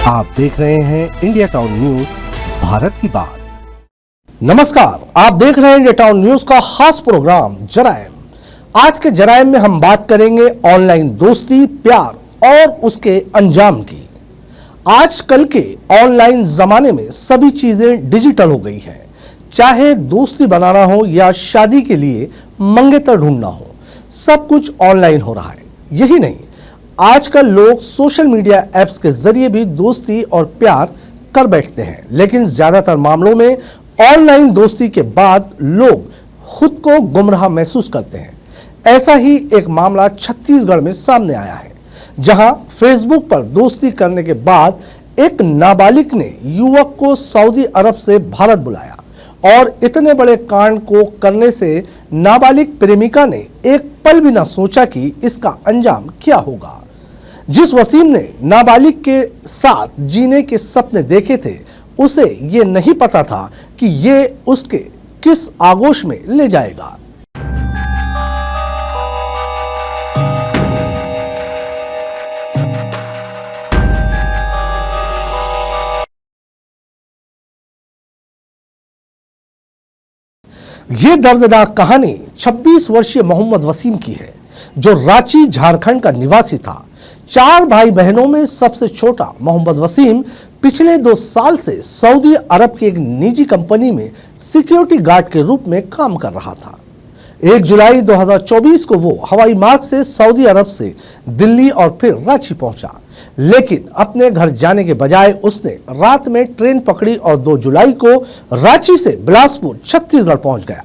आप देख रहे हैं इंडिया टाउन न्यूज, भारत की बात। नमस्कार, आप देख रहे हैं इंडिया टाउन न्यूज का खास प्रोग्राम जराइम। आज के जराइम में हम बात करेंगे ऑनलाइन दोस्ती, प्यार और उसके अंजाम की। आजकल के ऑनलाइन जमाने में सभी चीजें डिजिटल हो गई हैं। चाहे दोस्ती बनाना हो या शादी के लिए मंगेतर ढूंढना हो, सब कुछ ऑनलाइन हो रहा है। यही नहीं, आजकल लोग सोशल मीडिया ऐप्स के जरिए भी दोस्ती और प्यार कर बैठते हैं। लेकिन ज्यादातर मामलों में ऑनलाइन दोस्ती के बाद लोग खुद को गुमराह महसूस करते हैं। ऐसा ही एक मामला छत्तीसगढ़ में सामने आया है, जहां फेसबुक पर दोस्ती करने के बाद एक नाबालिग ने युवक को सऊदी अरब से भारत बुलाया और इतने बड़े कांड को करने से नाबालिग प्रेमिका ने एक पल भी न सोचा कि इसका अंजाम क्या होगा। जिस वसीम ने नाबालिग के साथ जीने के सपने देखे थे, उसे ये नहीं पता था कि ये उसके किस आगोश में ले जाएगा। ये दर्दनाक कहानी 26 वर्षीय मोहम्मद वसीम की है, जो रांची झारखंड का निवासी था। 4 भाई बहनों में सबसे छोटा मोहम्मद वसीम पिछले 2 साल से सऊदी अरब की एक निजी कंपनी में सिक्योरिटी गार्ड के रूप में काम कर रहा था। 1 जुलाई 2024 को वो हवाई मार्ग से सऊदी अरब से दिल्ली और फिर रांची पहुंचा। लेकिन अपने घर जाने के बजाय उसने रात में ट्रेन पकड़ी और 2 जुलाई को रांची से बिलासपुर छत्तीसगढ़ पहुंच गया।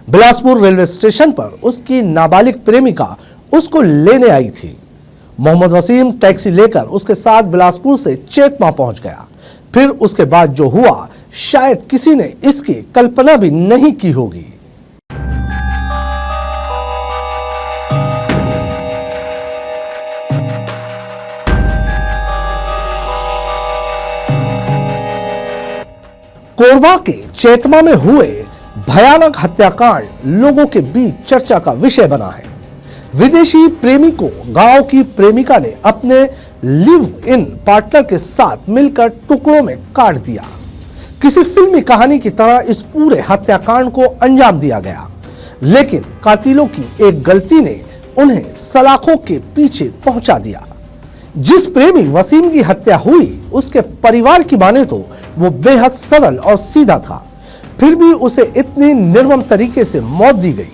बिलासपुर रेलवे स्टेशन पर उसकी नाबालिग प्रेमिका उसको लेने आई थी। मोहम्मद वसीम टैक्सी लेकर उसके साथ बिलासपुर से चेतमा पहुंच गया। फिर उसके बाद जो हुआ, शायद किसी ने इसकी कल्पना भी नहीं की होगी। कोरबा के चेतमा में हुए भयानक हत्याकांड लोगों के बीच चर्चा का विषय बना है। विदेशी प्रेमी को गांव की प्रेमिका ने अपने लिव इन पार्टनर के साथ मिलकर टुकड़ों में काट दिया। किसी फिल्मी कहानी की तरह इस पूरे हत्याकांड को अंजाम दिया गया, लेकिन कातिलों की एक गलती ने उन्हें सलाखों के पीछे पहुंचा दिया। जिस प्रेमी वसीम की हत्या हुई, उसके परिवार की माने तो वो बेहद सरल और सीधा था, फिर भी उसे इतनी निर्मम तरीके से मौत दी गई।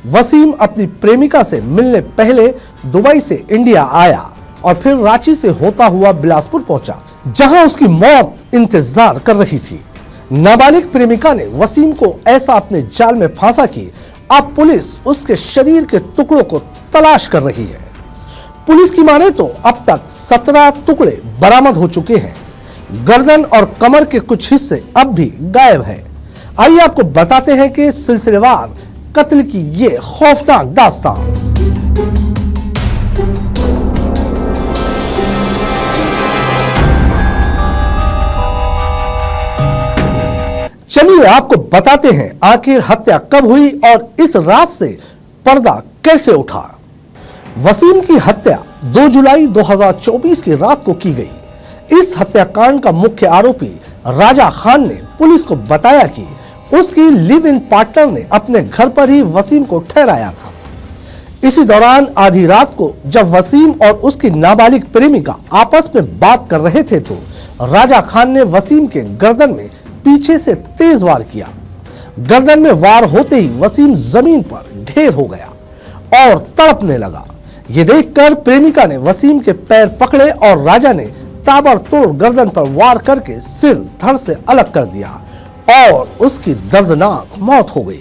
वसीम अपनी प्रेमिका से मिलने पहले दुबई से इंडिया आया और फिर रांची से होता हुआ बिलासपुर पहुंचा, जहां उसकी मौत इंतजार कर रही थी। नाबालिग प्रेमिका ने वसीम को ऐसा अपने जाल में फांसा कि अब पुलिस उसके शरीर के टुकड़ों को तलाश कर रही है। पुलिस की माने तो अब तक 17 टुकड़े बरामद हो चुके हैं। गर्दन और कमर के कुछ हिस्से अब भी गायब है। आइए आपको बताते हैं कि सिलसिलेवार कत्ल की ये खौफनाक दास्तान। चलिए आपको बताते हैं आखिर हत्या कब हुई और इस रात से पर्दा कैसे उठा। वसीम की हत्या 2 जुलाई 2024 की रात को की गई। इस हत्याकांड का मुख्य आरोपी राजा खान ने पुलिस को बताया कि उसकी लिव इन पार्टनर ने अपने घर पर ही वसीम को ठहराया था। इसी दौरान आधी रात को जब वसीम और उसकी नाबालिग प्रेमिका आपस में बात कर रहे थे, तो राजा खान ने वसीम के गर्दन में पीछे से तेज वार किया। गर्दन में वार होते ही वसीम जमीन पर ढेर हो गया और तड़पने लगा। ये देखकर प्रेमिका ने वसीम के पैर पकड़े और राजा ने ताबड़तोड़ गर्दन पर वार करके सिर धड़ से अलग कर दिया और उसकी दर्दनाक मौत हो गई।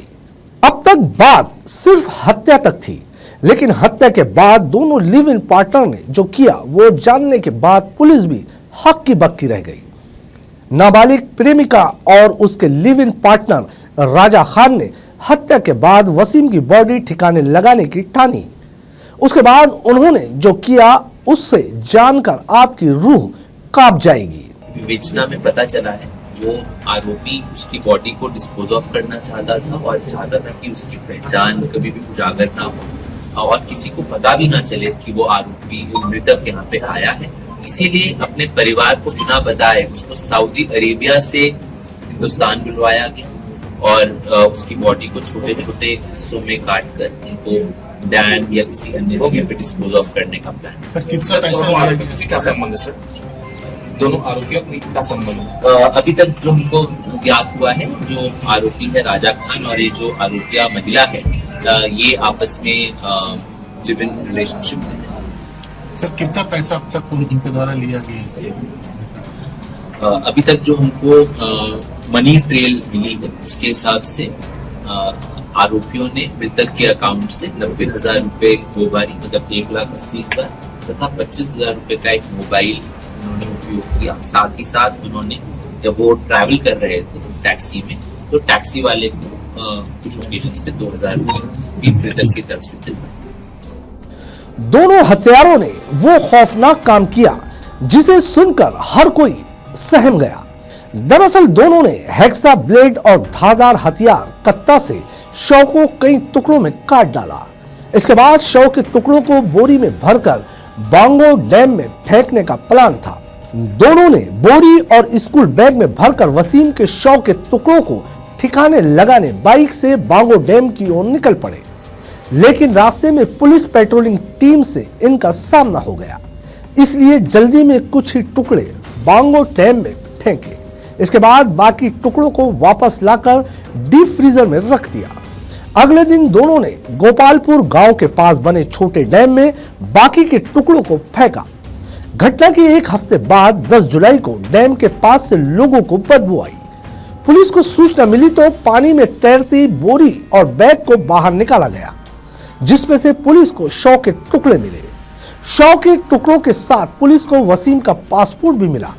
अब तक बात सिर्फ हत्या तक थी, लेकिन हत्या के बाद दोनों लिव इन पार्टनर ने जो किया वो जानने के बाद पुलिस भी हक्की बक्की रह गई। नाबालिग प्रेमिका और उसके live in partner Raja Khan ने हत्या के बाद वसीम की बॉडी ठिकाने लगाने की ठानी। उसके बाद उन्होंने जो किया उससे जानकर आपकी रूह कांप जाएगी। विवेचना में पता चला है वो आरोपी उसकी बॉडी को डिस्पोज ऑफ करना चाहता था और चाहता था कि उसकी पहचान कभी भी उजागर ना हो और किसी को पता भी ना चले कि वो आरोपी मृतक यहाँ पे आया है। इसीलिए अपने परिवार को बिना बताए उसको सऊदी अरेबिया से हिंदुस्तान बुलवाया गया और उसकी बॉडी को छोटे छोटे हिस्सों में काट कर उनको डैम या किसी अन्य जगह पे डिस्पोज ऑफ करने का प्लान। सर कितना पैसा क्या संबंध है सर? दोनों आरोपियों का संबंध? अभी तक जो हमको ज्ञात हुआ है, जो आरोपी है राजा खान और ये जो आरोपिया महिला है, ये आपस में लिव इन रिलेशनशिप है। सर कितना पैसा अब तक उनके द्वारा लिया गया है? अभी तक जो हमको मनी ट्रेल मिली है उसके हिसाब से आरोपियों ने मृतक के अकाउंट से 90,000 रुपए दो बारी, मतलब 1,80,000 तथा 25,000 रुपए का एक मोबाइल उन्होंने उपयोग किया। साथ ही साथ उन्होंने जब वो ट्रैवल कर रहे थे टैक्सी में, तो टैक्सी वाले को कुछ ओकेजन्स पे 2,000 रुपए मृतक की तरफ से दिलवाए। दोनों हत्यारों ने वो खौफनाक काम किया जिसे सुनकर हर कोई सहम गया। दरअसल दोनों ने हेक्सा ब्लेड और धारदार हथियार कत्ता से शव को कई टुकड़ों में काट डाला। इसके बाद शव के टुकड़ों को बोरी में भरकर बांगो डैम में फेंकने का प्लान था। दोनों ने बोरी और स्कूल बैग में भरकर वसीम के शव के टुकड़ों को ठिकाने लगाने बाइक से बांगो डैम की ओर निकल पड़े, लेकिन रास्ते में पुलिस पेट्रोलिंग टीम से इनका सामना हो गया, इसलिए जल्दी में कुछ ही टुकड़े बांगो डैम में फेंके। इसके बाद बाकी टुकड़ों को वापस लाकर डीप फ्रीजर में रख दिया। अगले दिन दोनों ने गोपालपुर गांव के पास बने छोटे डैम में बाकी के टुकड़ों को फेंका। घटना के एक हफ्ते बाद 10 जुलाई को डैम के पास से लोगों को बदबू आई। पुलिस को सूचना मिली तो पानी में तैरती बोरी और बैग को बाहर निकाला गया, जिसमें से पुलिस को शव के टुकड़े मिले। शव के टुकड़ों के साथ पुलिस को वसीम का पासपोर्ट भी मिला।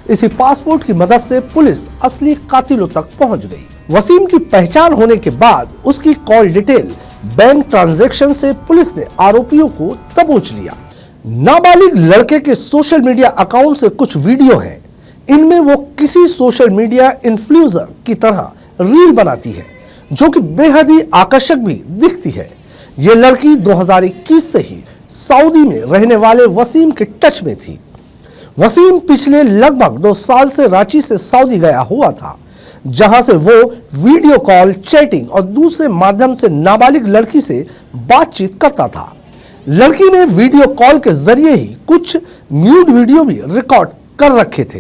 इसी पासपोर्ट की मदद से पुलिस असली कातिलों तक पहुंच गई। वसीम की पहचान होने के बाद उसकी कॉल डिटेल, बैंक ट्रांजैक्शन से पुलिस ने आरोपियों को दबोच लिया। नाबालिग लड़के के सोशल मीडिया अकाउंट से कुछ वीडियो हैं। इनमें वो किसी सोशल मीडिया इन्फ्लुएंसर की तरह रील बनाती है, जो कि बेहद ही आकर्षक भी दिखती है। ये लड़की 2021 से ही सऊदी में रहने वाले वसीम के टच में थी। वसीम पिछले लगभग 2 साल से रांची से सऊदी गया हुआ था, जहां से वो वीडियो कॉल, चैटिंग और दूसरे माध्यम से नाबालिग लड़की से बातचीत करता था। लड़की ने वीडियो कॉल के जरिए ही कुछ न्यूड वीडियो भी रिकॉर्ड कर रखे थे।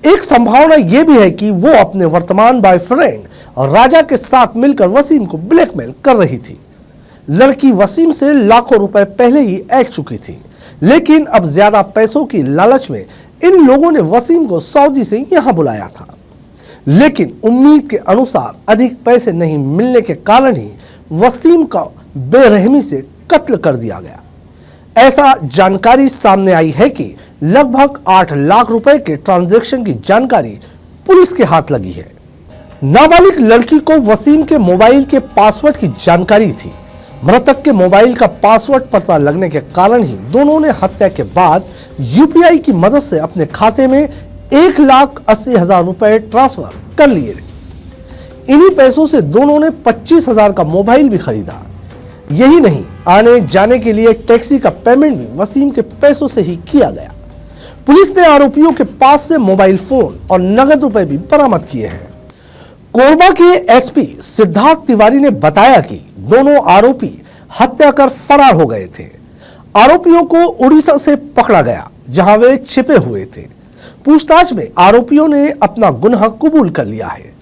एक संभावना यह भी है कि वो अपने वर्तमान बॉयफ्रेंड राजा के साथ मिलकर वसीम को ब्लैकमेल कर रही थी। लड़की वसीम से लाखों रुपए पहले ही ऐंठ चुकी थी, लेकिन अब ज्यादा पैसों की लालच में इन लोगों ने वसीम को सऊदी से यहां बुलाया था। लेकिन उम्मीद के अनुसार अधिक पैसे नहीं मिलने के कारण ही वसीम का बेरहमी से कत्ल कर दिया गया। ऐसा जानकारी सामने आई है कि लगभग 8 लाख रुपए के ट्रांजैक्शन की जानकारी पुलिस के हाथ लगी है। नाबालिग लड़की को वसीम के मोबाइल के पासवर्ड की जानकारी थी। मृतक के मोबाइल का पासवर्ड पता लगने के कारण ही दोनों ने हत्या के बाद यूपीआई की मदद से अपने खाते में 1,80,000 रुपए ट्रांसफर कर लिए। इन्हीं पैसों से दोनों ने 25,000 का मोबाइल भी खरीदा। यही नहीं, आने जाने के लिए टैक्सी का पेमेंट भी वसीम के पैसों से ही किया गया। पुलिस ने आरोपियों के पास से मोबाइल फोन और नगद रुपए भी बरामद किए हैं। कोरबा के एसपी सिद्धार्थ तिवारी ने बताया कि दोनों आरोपी हत्या कर फरार हो गए थे। आरोपियों को उड़ीसा से पकड़ा गया, जहां वे छिपे हुए थे। पूछताछ में आरोपियों ने अपना गुनाह कबूल कर लिया है।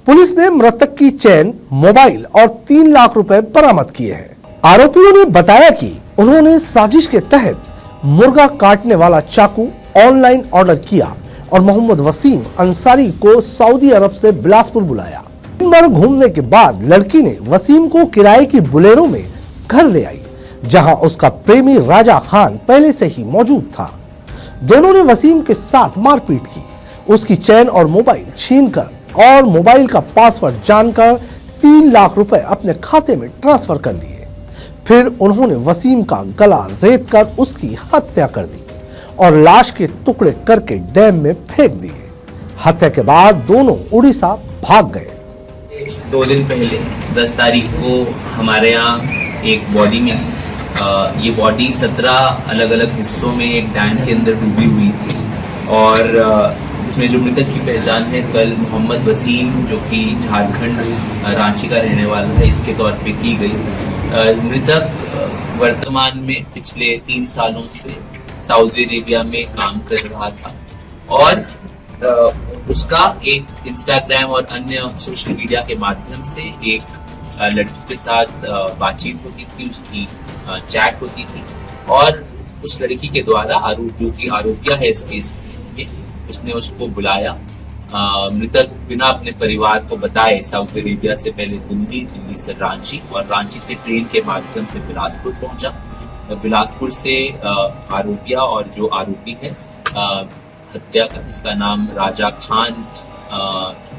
पुलिस ने मृतक की चैन, मोबाइल और 3 लाख रुपए बरामद किए हैं। आरोपियों ने बताया कि उन्होंने साजिश के तहत मुर्गा काटने वाला चाकू ऑनलाइन ऑर्डर किया और मोहम्मद वसीम अंसारी को सऊदी अरब से बिलासपुर बुलाया। दिन भर घूमने के बाद लड़की ने वसीम को किराए की बुलेरो में घर ले आई, जहां उसका प्रेमी राजा खान पहले से ही मौजूद था। दोनों ने वसीम के साथ मारपीट की, उसकी चैन और मोबाइल छीनकर और मोबाइल का पासवर्ड जानकर 3 लाख रुपए अपने खाते में ट्रांसफर कर लिए। फिर उन्होंने वसीम का गला रेत कर उसकी हत्या कर दी और लाश के टुकड़े करके डैम में फेंक दिए। हत्या के बाद दोनों उड़ीसा भाग गए। 2 दिन पहले 10 तारीख को हमारे यहाँ एक बॉडी मिली ये बॉडी 17 अलग अलग हिस्सों में एक डैम के अंदर डूबी हुई थी और इसमें जो मृतक की पहचान है कल मोहम्मद वसीम जो कि झारखंड रांची का रहने वाला है इसके तौर पे की गई। मृतक वर्तमान में पिछले 3 सालों से सऊदी अरेबिया में काम कर रहा था और उसका एक इंस्टाग्राम और अन्य सोशल मीडिया के माध्यम से एक लड़की के साथ बातचीत होती थी, उसकी चैट होती थी और उस लड़की के द्वारा जो कि आरोपिया है इस केस में, उसने उसको बुलाया। मृतक बिना अपने परिवार को बताए सऊदी अरेबिया से पहले दिल्ली से रांची और रांची से ट्रेन के माध्यम से बिलासपुर पहुंचा। बिलासपुर से आरोपिया और जो आरोपी है हत्या का, इसका नाम राजा खान,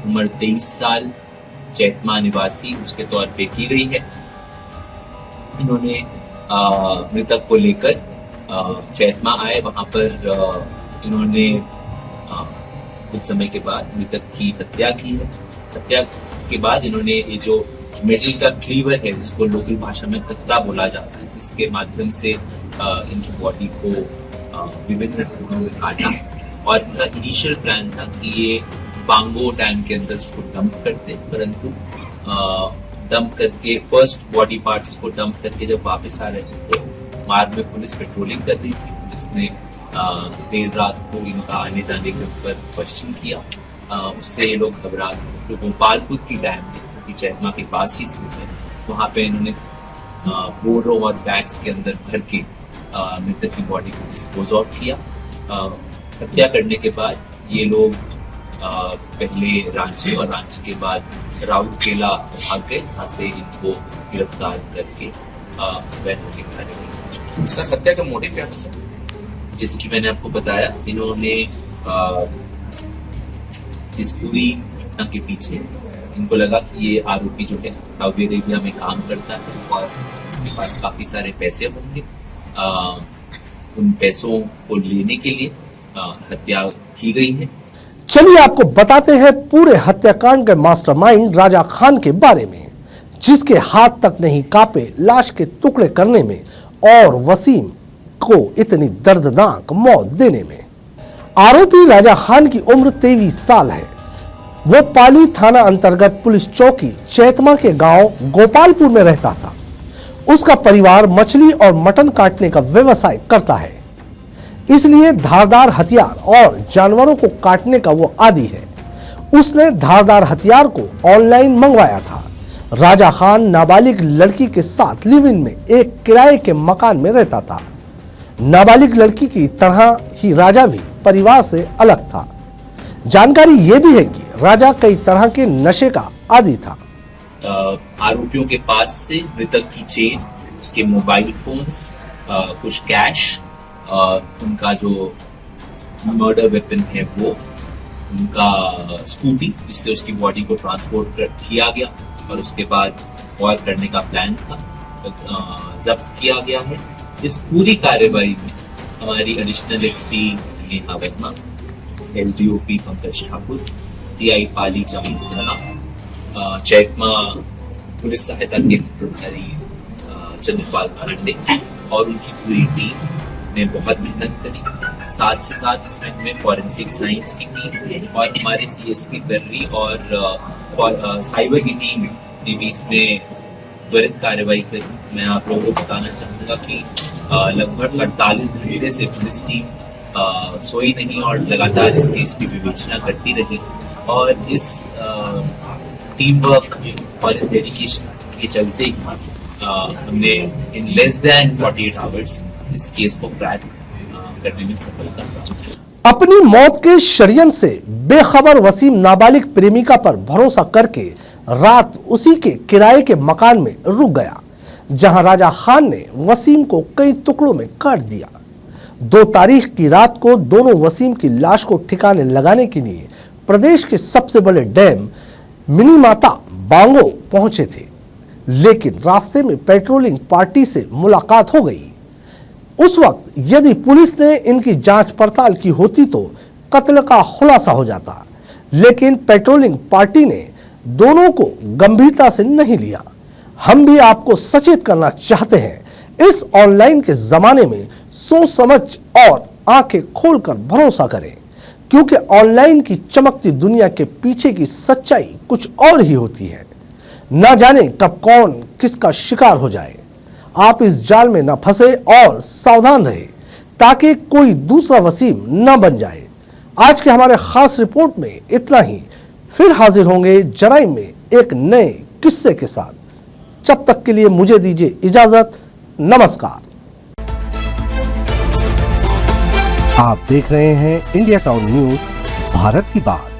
उम्र 23 साल, चैतमा निवासी, उसके तौर पे की गई है। इन्होंने मृतक को लेकर चैतमा आए, वहां पर इन्होंने कुछ समय के बाद मृतक की हत्या की है। हत्या के बाद इन्होंने ये जो मेटल का क्लीवर है जिसको लोकल भाषा में कतरा बोला जाता है, इसके माध्यम से इनकी बॉडी को विभिन्न टुकड़ों में काटा और इनका इनिशियल प्लान था कि ये बांगो डैम के अंदर उसको डंप करते, परंतु डंप करके फर्स्ट बॉडी पार्ट्स को डंप करके जब वापस आ रहे थे तो मार्ग में पुलिस पेट्रोलिंग कर रही थी। पुलिस ने देर रात को इनका आने जाने के ऊपर क्वेश्चन किया, उससे ये लोग घबरा गए। जो गोपालपुर की डैम है जो चैतमा के पास ही स्थित है, वहाँ पे इन्होंने बोरों और बैग्स के अंदर भर के मृतक की बॉडी को डिस्पोज ऑफ किया। हत्या करने के बाद ये लोग पहले रांची और रांची के बाद राउरकेला भाग गए, जहाँ से इनको गिरफ्तार करके वैधानिक कार्रवाई। सर हत्या का मोटिव क्या था सर? जैसे कि मैंने आपको बताया, इन्होंने इस पूरी घटना के पीछे इनको लगा कि ये आरोपी जो है सऊदी अरेबिया में काम करता है और इसके पास काफी सारे पैसे होंगे। उन पैसों को लेने के लिए हत्या की गई है। चलिए आपको बताते हैं पूरे हत्याकांड के मास्टरमाइंड राजा खान के बारे में, जिसके हाथ तक नहीं कांपे लाश के टुकड़े करने में और वसीम को इतनी दर्दनाक मौत देने में। आरोपी राजा खान की उम्र 23 साल है। वो पाली थाना अंतर्गत पुलिस चौकी चैतमा के गांव गोपालपुर में रहता था। उसका परिवार मछली और मटन काटने का व्यवसाय करता है, इसलिए धारदार हथियार और जानवरों को काटने का वो आदी है। उसने धारदार हथियार को ऑनलाइन मंगवाया था। राजा खान नाबालिग लड़की के साथ लिव इन में एक किराए के मकान में रहता था। नाबालिग लड़की की तरह ही राजा भी परिवार से अलग था। जानकारी ये भी है कि राजा कई तरह के नशे का आदी था। आरोपियों के पास से मृतक की चेन, उसके मोबाइल फोन्स, कुछ कैश, उनका जो मर्डर वेपन है वो, उनका स्कूटी जिससे उसकी बॉडी को ट्रांसपोर्ट किया गया और उसके बाद और करने का प्लान था, जब्त किया गया है। इस पूरी कार्रवाई में हमारी additional SP Neha Verma, SDOP Pankaj Thakur, TI Pali Javed Sinha, Chaitma police सहायता केंद्र प्रभारी चंद्रपाल खांडे और उनकी पूरी टीम ने बहुत मेहनत करी। साथ ही साथ इसमें हमें फॉरेंसिक साइंस की टीम और हमारे सीएसपी दर्री और साइबर की टीम ने भी इसमें त्वरित कार्रवाई करी। मैं आप लोगों को बताना चाहूँगा कि लगभग 48 घंटे से पुलिस टीम सोई नहीं और लगातार इस केस की विवेचना करती रही और इस टीम वर्क और इस डेडिकेशन के चलते ही हमने इन लेस देन 48 आवर्स इस केस को क्रैक करने में सफलता प्राप्त। अपनी मौत के षड्यंत्र से बेखबर वसीम नाबालिग प्रेमिका पर भरोसा करके रात उसी के किराए के मकान में रुक गया, जहां राजा खान ने वसीम को कई टुकड़ों में काट दिया। 2 तारीख की रात को दोनों वसीम की लाश को ठिकाने लगाने के लिए प्रदेश के सबसे बड़े डैम मिनीमाता बांगो पहुंचे थे, लेकिन रास्ते में पेट्रोलिंग पार्टी से मुलाकात हो गई। उस वक्त यदि पुलिस ने इनकी जांच पड़ताल की होती तो कत्ल का खुलासा हो जाता, लेकिन पेट्रोलिंग पार्टी ने दोनों को गंभीरता से नहीं लिया। हम भी आपको सचेत करना चाहते हैं, इस ऑनलाइन के जमाने में सोच समझ और आंखें खोलकर भरोसा करें, क्योंकि ऑनलाइन की चमकती दुनिया के पीछे की सच्चाई कुछ और ही होती है। ना जाने कब कौन किसका शिकार हो जाए। आप इस जाल में न फंसे और सावधान रहे ताकि कोई दूसरा वसीम न बन जाए। आज के हमारे खास रिपोर्ट में इतना ही। फिर हाजिर होंगे जराइम में एक नए किस्से के साथ। जब तक के लिए मुझे दीजिए इजाजत। नमस्कार। आप देख रहे हैं इंडिया टाउन न्यूज, भारत की बात।